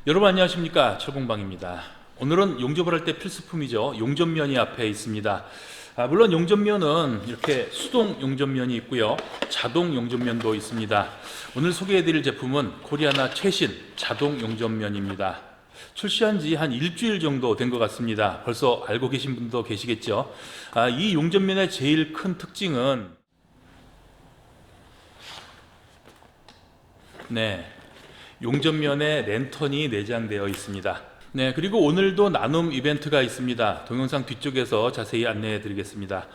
여러분 안녕하십니까, 철공방입니다. 오늘은 용접을 할 때 필수품이죠. 용접면이 앞에 있습니다. 물론 용접면은 이렇게 수동 용접면이 있고요, 자동 용접면도 있습니다. 오늘 소개해드릴 제품은 코리아나 최신 자동 용접면입니다. 출시한 지 한 일주일 정도 된 것 같습니다. 벌써 알고 계신 분도 계시겠죠. 이 용접면의 제일 큰 특징은 용접면에 랜턴이 내장되어 있습니다. 그리고 오늘도 나눔 이벤트가 있습니다. 동영상 뒤쪽에서 자세히 안내해 드리겠습니다.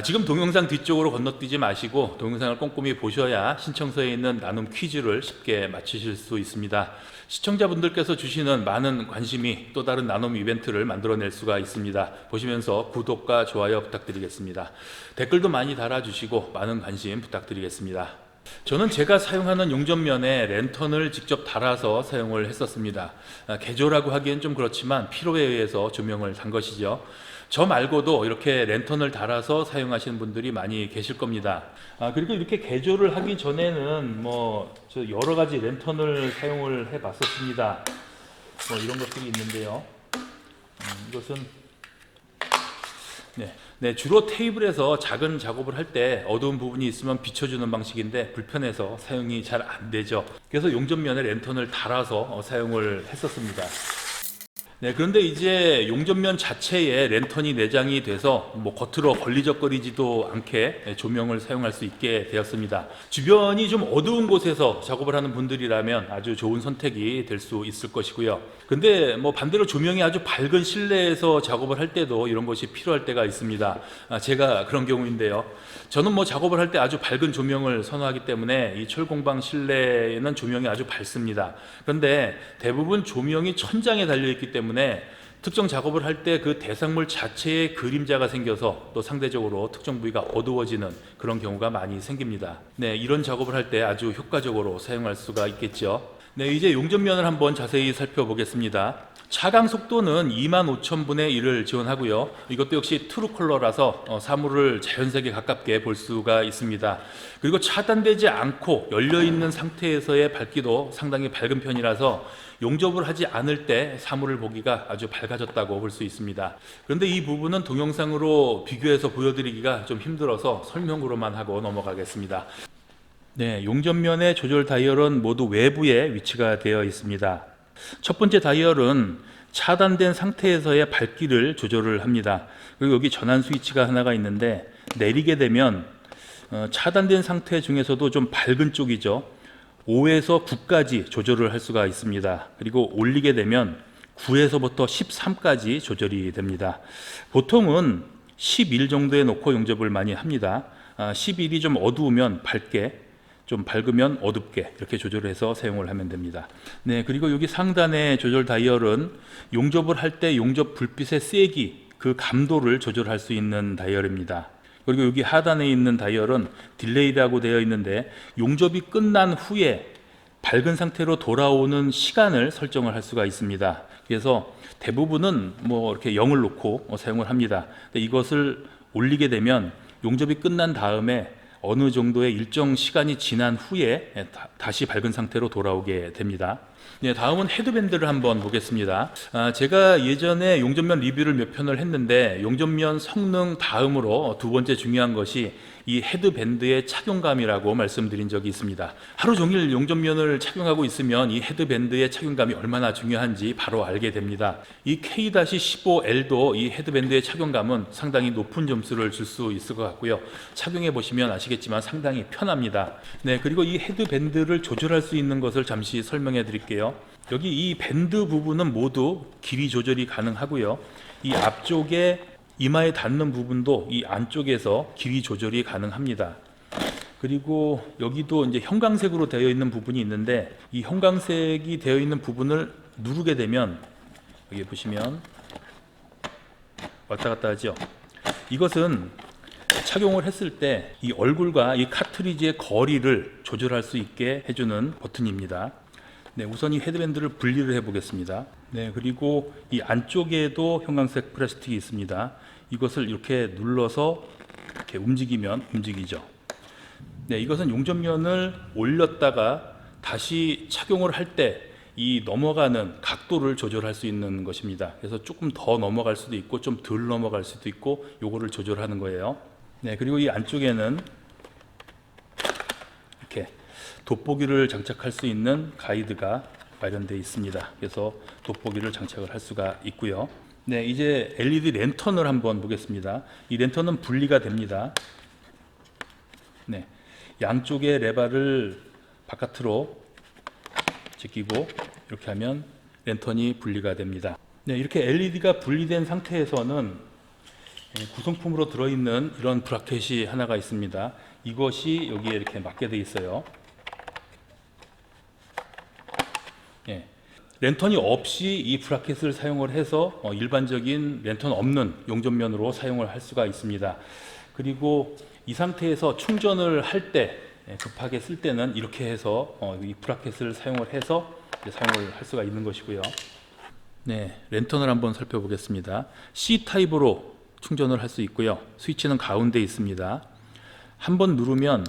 지금 동영상 뒤쪽으로 건너뛰지 마시고 동영상을 꼼꼼히 보셔야 신청서에 있는 나눔 퀴즈를 쉽게 맞추실 수 있습니다. 시청자분들께서 주시는 많은 관심이 또 다른 나눔 이벤트를 만들어낼 수가 있습니다. 보시면서 구독과 좋아요 부탁드리겠습니다. 댓글도 많이 달아주시고 많은 관심 부탁드리겠습니다. 저는 제가 사용하는 용접면에 랜턴을 직접 달아서 사용을 했었습니다. 개조라고 하기엔 좀 그렇지만 필요에 의해서 조명을 단 것이죠. 저 말고도 이렇게 랜턴을 달아서 사용하시는 분들이 많이 계실 겁니다. 그리고 이렇게 개조를 하기 전에는 저 여러 가지 랜턴을 사용을 해 봤었습니다. 이런 것들이 있는데요. 이것은 주로 테이블에서 작은 작업을 할 때 어두운 부분이 있으면 비춰주는 방식인데 불편해서 사용이 잘 안 되죠. 그래서 용접면에 랜턴을 달아서 사용을 했었습니다. 그런데 이제 용접면 자체에 랜턴이 내장이 돼서 겉으로 걸리적거리지도 않게 조명을 사용할 수 있게 되었습니다. 주변이 좀 어두운 곳에서 작업을 하는 분들이라면 아주 좋은 선택이 될 수 있을 것이고요. 근데 반대로 조명이 아주 밝은 실내에서 작업을 할 때도 이런 것이 필요할 때가 있습니다. 제가 그런 경우인데요. 저는 작업을 할 때 아주 밝은 조명을 선호하기 때문에 이 철공방 실내에는 조명이 아주 밝습니다. 그런데 대부분 조명이 천장에 달려있기 때문에 특정 작업을 할 때 그 대상물 자체에 그림자가 생겨서 또 상대적으로 특정 부위가 어두워지는 그런 경우가 많이 생깁니다. 이런 작업을 할 때 아주 효과적으로 사용할 수가 있겠죠. 이제 용접면을 한번 자세히 살펴보겠습니다. 차강 속도는 25,000분의 1을 지원하고요. 이것도 역시 트루컬러라서 사물을 자연색에 가깝게 볼 수가 있습니다. 그리고 차단되지 않고 열려있는 상태에서의 밝기도 상당히 밝은 편이라서 용접을 하지 않을 때 사물을 보기가 아주 밝아졌다고 볼 수 있습니다. 그런데 이 부분은 동영상으로 비교해서 보여드리기가 좀 힘들어서 설명으로만 하고 넘어가겠습니다. 용접면의 조절 다이얼은 모두 외부에 위치가 되어 있습니다. 첫 번째 다이얼은 차단된 상태에서의 밝기를 조절을 합니다. 그리고 여기 전환 스위치가 하나가 있는데 내리게 되면 차단된 상태 중에서도 좀 밝은 쪽이죠. 5에서 9까지 조절을 할 수가 있습니다. 그리고 올리게 되면 9에서부터 13까지 조절이 됩니다. 보통은 11 정도에 놓고 용접을 많이 합니다. 11이 좀 어두우면 밝게, 좀 밝으면 어둡게 이렇게 조절해서 사용을 하면 됩니다. 그리고 여기 상단의 조절 다이얼은 용접을 할 때 용접 불빛의 세기, 그 감도를 조절할 수 있는 다이얼입니다. 그리고 여기 하단에 있는 다이얼은 딜레이라고 되어 있는데 용접이 끝난 후에 밝은 상태로 돌아오는 시간을 설정을 할 수가 있습니다. 그래서 대부분은 이렇게 0을 놓고 사용을 합니다. 이것을 올리게 되면 용접이 끝난 다음에 어느 정도의 일정 시간이 지난 후에 다시 밝은 상태로 돌아오게 됩니다. 다음은 헤드밴드를 한번 보겠습니다. 제가 예전에 용접면 리뷰를 몇 편을 했는데 용접면 성능 다음으로 두 번째 중요한 것이 이 헤드밴드의 착용감이라고 말씀드린 적이 있습니다. 하루 종일 용접면을 착용하고 있으면 이 헤드밴드의 착용감이 얼마나 중요한지 바로 알게 됩니다. 이 K-15L도 이 헤드밴드의 착용감은 상당히 높은 점수를 줄 수 있을 것 같고요. 착용해 보시면 아시겠지만 상당히 편합니다. 그리고 이 헤드밴드를 조절할 수 있는 것을 잠시 설명해 드릴게요. 여기 이 밴드 부분은 모두 길이 조절이 가능하고요. 이 앞쪽에 이마에 닿는 부분도 이 안쪽에서 길이 조절이 가능합니다. 그리고 여기도 이제 형광색으로 되어 있는 부분이 있는데 이 형광색이 되어 있는 부분을 누르게 되면 여기 보시면 왔다 갔다 하죠. 이것은 착용을 했을 때 이 얼굴과 이 카트리지의 거리를 조절할 수 있게 해주는 버튼입니다. 우선 이 헤드밴드를 분리를 해 보겠습니다. 그리고 이 안쪽에도 형광색 플라스틱이 있습니다. 이것을 이렇게 눌러서 이렇게 움직이면 움직이죠. 이것은 용접면을 올렸다가 다시 착용을 할 때 이 넘어가는 각도를 조절할 수 있는 것입니다. 그래서 조금 더 넘어갈 수도 있고 좀 덜 넘어갈 수도 있고 요거를 조절하는 거예요. 네, 그리고 이 안쪽에는 이렇게 돋보기를 장착할 수 있는 가이드가 마련되어 있습니다. 그래서 돋보기를 장착을 할 수가 있고요. 네, 이제 LED 랜턴을 한번 보겠습니다. 이 랜턴은 분리가 됩니다. 네, 양쪽의 레바를 바깥으로 제끼고 이렇게 하면 랜턴이 분리가 됩니다. 네, 이렇게 LED가 분리된 상태에서는 구성품으로 들어있는 이런 브라켓이 하나가 있습니다. 이것이 여기에 이렇게 맞게 되어 있어요. 네, 랜턴이 없이 이 브라켓을 사용을 해서 일반적인 랜턴 없는 용접면으로 사용을 할 수가 있습니다. 그리고 이 상태에서 충전을 할 때 급하게 쓸 때는 이렇게 해서 이 브라켓을 사용을 해서 사용을 할 수가 있는 것이고요. 네, 랜턴을 한번 살펴보겠습니다. C타입으로 충전을 할 수 있고요. 스위치는 가운데 있습니다. 한번 누르면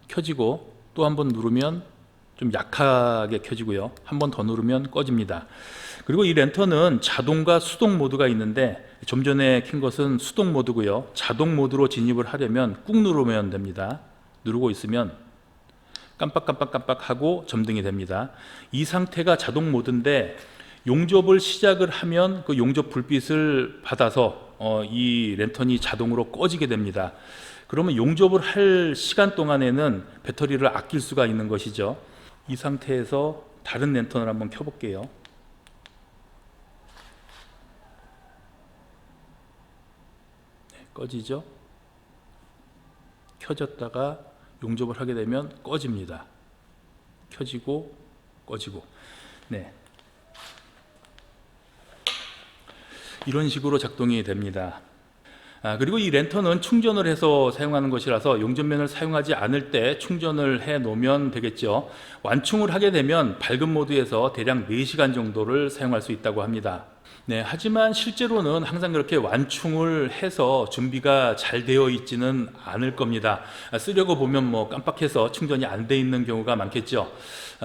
켜지고 또 한 번 누르면 좀 약하게 켜지고요. 한 번 더 누르면 꺼집니다. 그리고 이 랜턴은 자동과 수동 모드가 있는데 좀 전에 킨 것은 수동 모드고요. 자동 모드로 진입을 하려면 꾹 누르면 됩니다. 누르고 있으면 깜빡깜빡깜빡 하고 점등이 됩니다. 이 상태가 자동 모드인데 용접을 시작을 하면 그 용접 불빛을 받아서 이 랜턴이 자동으로 꺼지게 됩니다. 그러면 용접을 할 시간 동안에는 배터리를 아낄 수가 있는 것이죠. 이 상태에서 다른 랜턴을 한번 켜볼게요. 네, 꺼지죠? 켜졌다가 용접을 하게 되면 꺼집니다. 켜지고 꺼지고. 네, 이런 식으로 작동이 됩니다. 그리고 이 랜턴은 충전을 해서 사용하는 것이라서 용접면을 사용하지 않을 때 충전을 해 놓으면 되겠죠. 완충을 하게 되면 밝은 모드에서 대략 4시간 정도를 사용할 수 있다고 합니다. 네, 하지만 실제로는 항상 그렇게 완충을 해서 준비가 잘 되어 있지는 않을 겁니다. 쓰려고 보면 뭐 깜빡해서 충전이 안 돼 있는 경우가 많겠죠.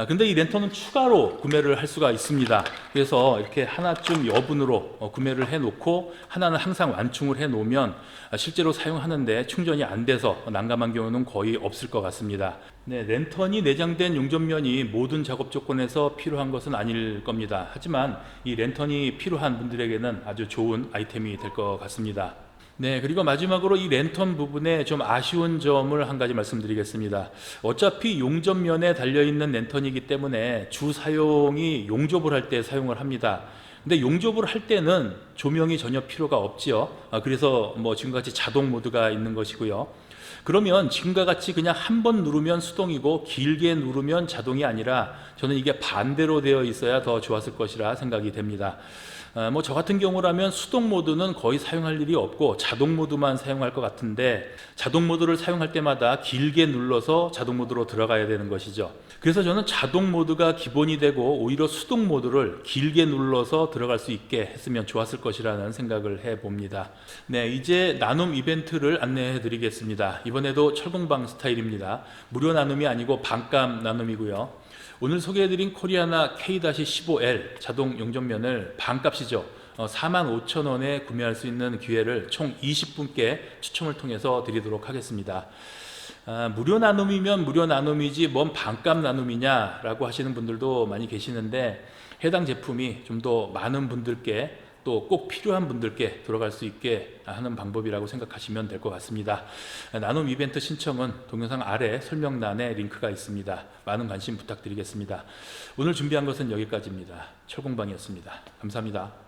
근데 이 랜턴은 추가로 구매를 할 수가 있습니다. 그래서 이렇게 하나쯤 여분으로 구매를 해 놓고 하나는 항상 완충을 해 놓으면 실제로 사용하는데 충전이 안 돼서 난감한 경우는 거의 없을 것 같습니다. 네, 랜턴이 내장된 용접면이 모든 작업 조건에서 필요한 것은 아닐 겁니다. 하지만 이 랜턴이 필요한 분들에게는 아주 좋은 아이템이 될 것 같습니다. 네, 그리고 마지막으로 이 랜턴 부분에 좀 아쉬운 점을 한 가지 말씀드리겠습니다. 어차피 용접면에 달려있는 랜턴이기 때문에 주 사용이 용접을 할 때 사용을 합니다. 근데 용접을 할 때는 조명이 전혀 필요가 없지요. 그래서 뭐 지금같이 자동 모드가 있는 것이고요. 그러면 지금과 같이 그냥 한 번 누르면 수동이고 길게 누르면 자동이 아니라 저는 이게 반대로 되어 있어야 더 좋았을 것이라 생각이 됩니다. 뭐 저 같은 경우라면 수동 모드는 거의 사용할 일이 없고 자동 모드만 사용할 것 같은데 자동 모드를 사용할 때마다 길게 눌러서 자동 모드로 들어가야 되는 것이죠. 그래서 저는 자동 모드가 기본이 되고 오히려 수동 모드를 길게 눌러서 들어갈 수 있게 했으면 좋았을 것이라는 생각을 해봅니다. 네, 이제 나눔 이벤트를 안내해 드리겠습니다. 이번에도 철공방 스타일입니다. 무료 나눔이 아니고 반값 나눔이고요. 오늘 소개해드린 코리아나 K-15L 자동 용접면을 반값이죠. 45,000원에 구매할 수 있는 기회를 총 20분께 추첨을 통해서 드리도록 하겠습니다. 무료 나눔이면 무료 나눔이지 뭔 반값 나눔이냐 라고 하시는 분들도 많이 계시는데 해당 제품이 좀 더 많은 분들께 또 꼭 필요한 분들께 들어갈 수 있게 하는 방법이라고 생각하시면 될 것 같습니다. 나눔 이벤트 신청은 동영상 아래 설명란에 링크가 있습니다. 많은 관심 부탁드리겠습니다. 오늘 준비한 것은 여기까지입니다. 철공방이었습니다. 감사합니다.